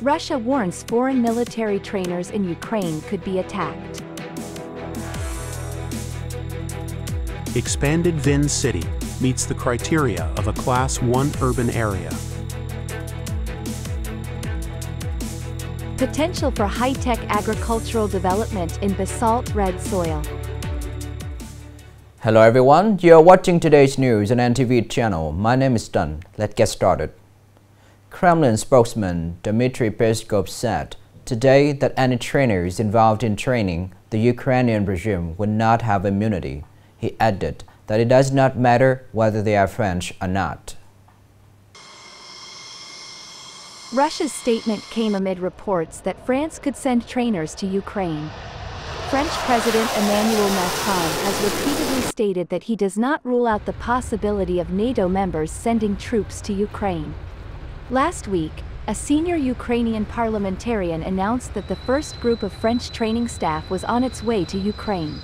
Russia warns foreign military trainers in Ukraine could be attacked. Expanded Vinh City meets the criteria of a Class 1 urban area. Potential for high-tech agricultural development in basalt red soil. Hello everyone, you are watching today's news on NTV channel. My name is Đăng. Let's get started. Kremlin spokesman Dmitry Peskov said today that any trainers involved in training the Ukrainian regime would not have immunity. He added that it does not matter whether they are French or not. Russia's statement came amid reports that France could send trainers to Ukraine. French President Emmanuel Macron has repeatedly stated that he does not rule out the possibility of NATO members sending troops to Ukraine. Last week, a senior Ukrainian parliamentarian announced that the first group of French training staff was on its way to Ukraine.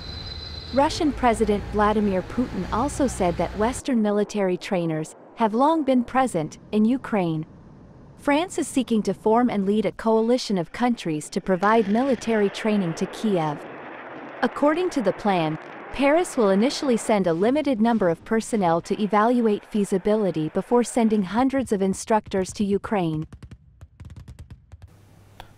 Russian President Vladimir Putin also said that Western military trainers have long been present in Ukraine. France is seeking to form and lead a coalition of countries to provide military training to Kiev. According to the plan, Paris will initially send a limited number of personnel to evaluate feasibility before sending hundreds of instructors to Ukraine.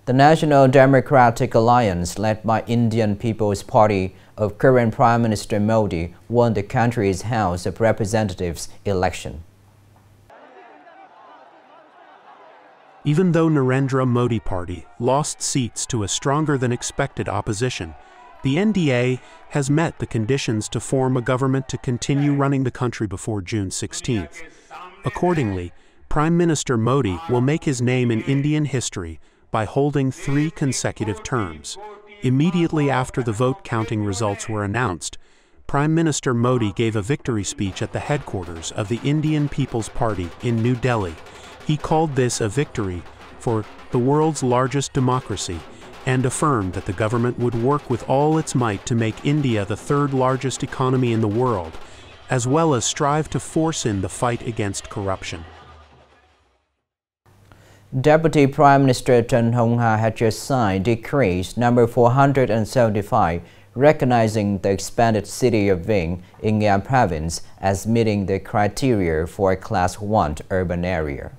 The National Democratic Alliance, led by Indian People's Party of current Prime Minister Modi, won the country's House of Representatives election. Even though Narendra Modi Party lost seats to a stronger than expected opposition, the NDA has met the conditions to form a government to continue running the country before June 16th. Accordingly, Prime Minister Modi will make his name in Indian history by holding 3 consecutive terms. Immediately after the vote counting results were announced, Prime Minister Modi gave a victory speech at the headquarters of the Indian People's Party in New Delhi. He called this a victory for the world's largest democracy and affirmed that the government would work with all its might to make India the 3rd largest economy in the world, as well as strive to force in the fight against corruption. Deputy Prime Minister Thành had just signed Decree number 475, recognizing the expanded city of Vinh in Nghệ An province as meeting the criteria for a Class 1 urban area.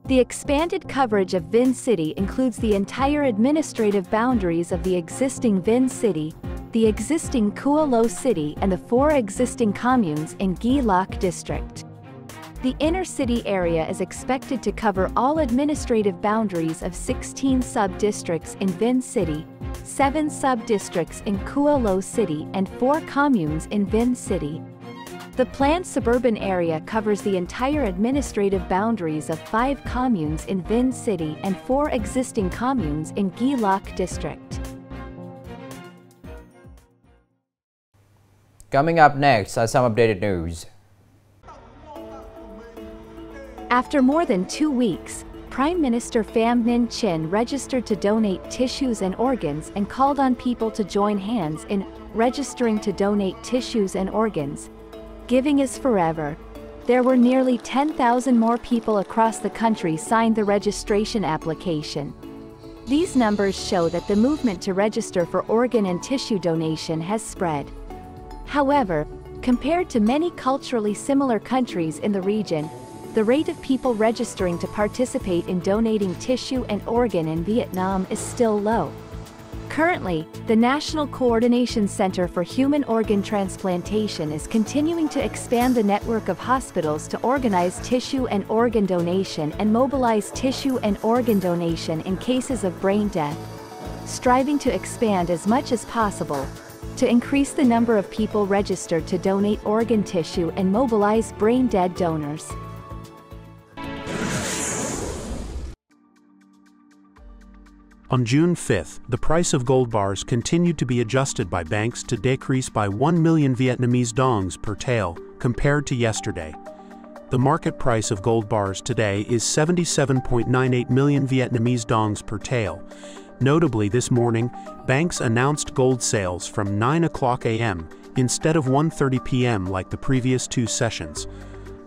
The expanded coverage of Vinh City includes the entire administrative boundaries of the existing Vinh City, the existing Kua Lo City and the 4 existing communes in Ghi Loc district. The inner city area is expected to cover all administrative boundaries of 16 sub-districts in Vinh City, 7 sub-districts in Kua Lo City and 4 communes in Vinh City. The planned suburban area covers the entire administrative boundaries of 5 communes in Vinh City and 4 existing communes in Ghi Loc district. Coming up next are some updated news. After more than 2 weeks, Prime Minister Pham Minh Chinh registered to donate tissues and organs and called on people to join hands in registering to donate tissues and organs. Giving is forever. There were nearly 10,000 more people across the country signed the registration application. These numbers show that the movement to register for organ and tissue donation has spread. However, compared to many culturally similar countries in the region, the rate of people registering to participate in donating tissue and organ in Vietnam is still low. Currently, the National Coordination Center for Human Organ Transplantation is continuing to expand the network of hospitals to organize tissue and organ donation and mobilize tissue and organ donation in cases of brain death, striving to expand as much as possible to increase the number of people registered to donate organ tissue and mobilize brain-dead donors. On June 5th, the price of gold bars continued to be adjusted by banks to decrease by 1 million Vietnamese dongs per tael compared to yesterday. The market price of gold bars today is 77.98 million Vietnamese dongs per tael. Notably, this morning, banks announced gold sales from 9 o'clock a.m. instead of 1:30 p.m. like the previous 2 sessions.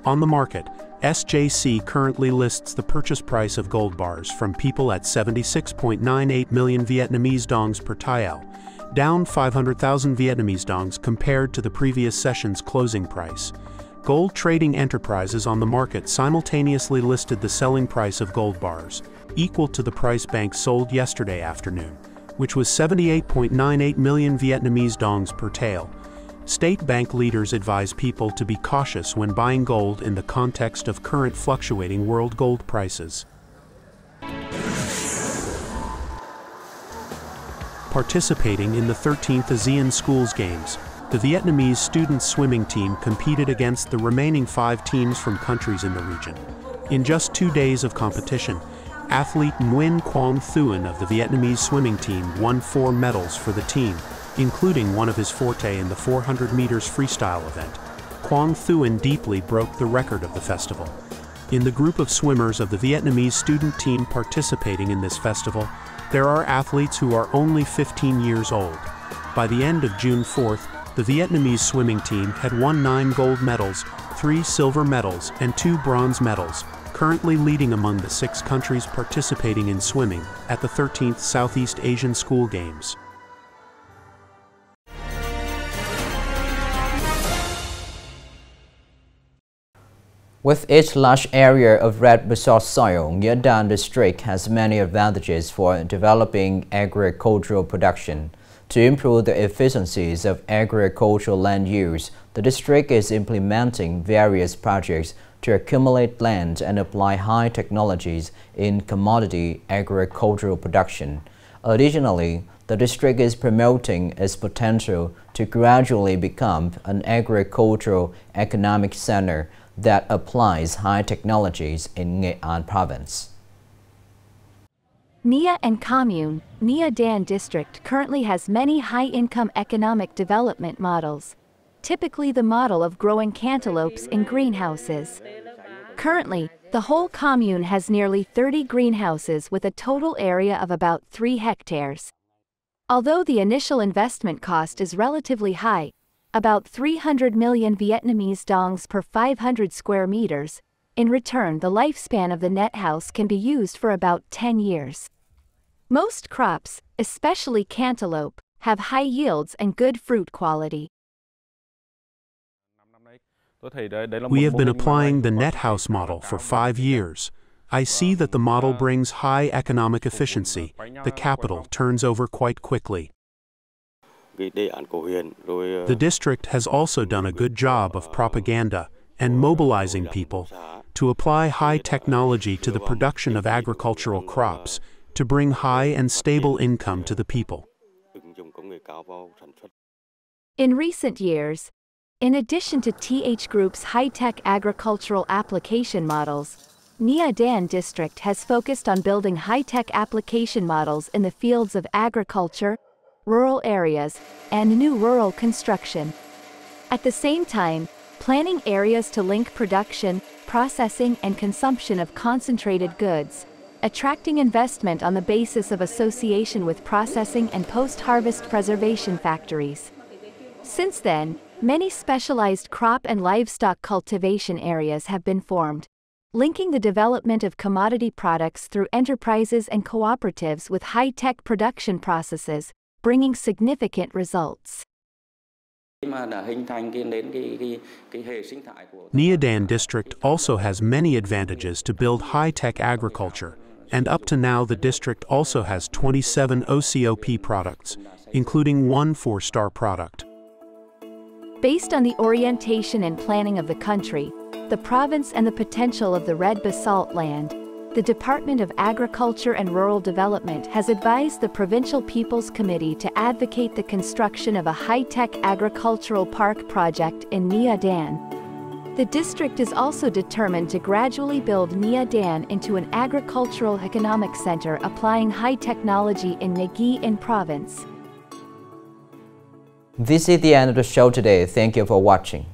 On the market, SJC currently lists the purchase price of gold bars from people at 76.98 million Vietnamese dongs per tile, down 500,000 Vietnamese dongs compared to the previous session's closing price. Gold trading enterprises on the market simultaneously listed the selling price of gold bars, equal to the price banks sold yesterday afternoon, which was 78.98 million Vietnamese dongs per tale. State bank leaders advise people to be cautious when buying gold in the context of current fluctuating world gold prices. Participating in the 13th ASEAN Schools Games, the Vietnamese student swimming team competed against the remaining 5 teams from countries in the region. In just 2 days of competition, athlete Nguyen Quang Thuan of the Vietnamese swimming team won 4 medals for the team, including one of his forte in the 400 meters freestyle event. Quang Thuan deeply broke the record of the festival. In the group of swimmers of the Vietnamese student team participating in this festival, there are athletes who are only 15 years old. By the end of June 4th, the Vietnamese swimming team had won 9 gold medals, 3 silver medals, and 2 bronze medals, currently leading among the 6 countries participating in swimming at the 13th Southeast Asian School Games. With its large area of red basalt soil, Nghệ An district has many advantages for developing agricultural production. To improve the efficiencies of agricultural land use, the district is implementing various projects to accumulate land and apply high technologies in commodity agricultural production. Additionally, the district is promoting its potential to gradually become an agricultural economic center that applies high technologies in Nghệ An province. Nghệ An Commune, Nghệ An District currently has many high-income economic development models, typically the model of growing cantaloupes in greenhouses. Currently, the whole commune has nearly 30 greenhouses with a total area of about 3 hectares. Although the initial investment cost is relatively high, about 300 million Vietnamese dongs per 500 square meters, in return the lifespan of the net house can be used for about 10 years. Most crops, especially cantaloupe, have high yields and good fruit quality. We have been applying the net house model for 5 years. I see that the model brings high economic efficiency. The capital turns over quite quickly. The district has also done a good job of propaganda and mobilizing people to apply high technology to the production of agricultural crops to bring high and stable income to the people. In recent years, in addition to TH Group's high-tech agricultural application models, Nghệ An District has focused on building high-tech application models in the fields of agriculture, rural areas, and new rural construction. At the same time, planning areas to link production, processing, and consumption of concentrated goods, attracting investment on the basis of association with processing and post-harvest preservation factories. Since then, many specialized crop and livestock cultivation areas have been formed, linking the development of commodity products through enterprises and cooperatives with high-tech production processes, bringing significant results. Nghệ An District also has many advantages to build high-tech agriculture, and up to now the district also has 27 OCOP products, including 1 4-star product. Based on the orientation and planning of the country, the province and the potential of the red basalt land, the Department of Agriculture and Rural Development has advised the Provincial People's Committee to advocate the construction of a high-tech agricultural park project in Nghệ An. The district is also determined to gradually build Nghệ An into an agricultural economic center applying high technology in Nghệ An province. This is the end of the show today. Thank you for watching.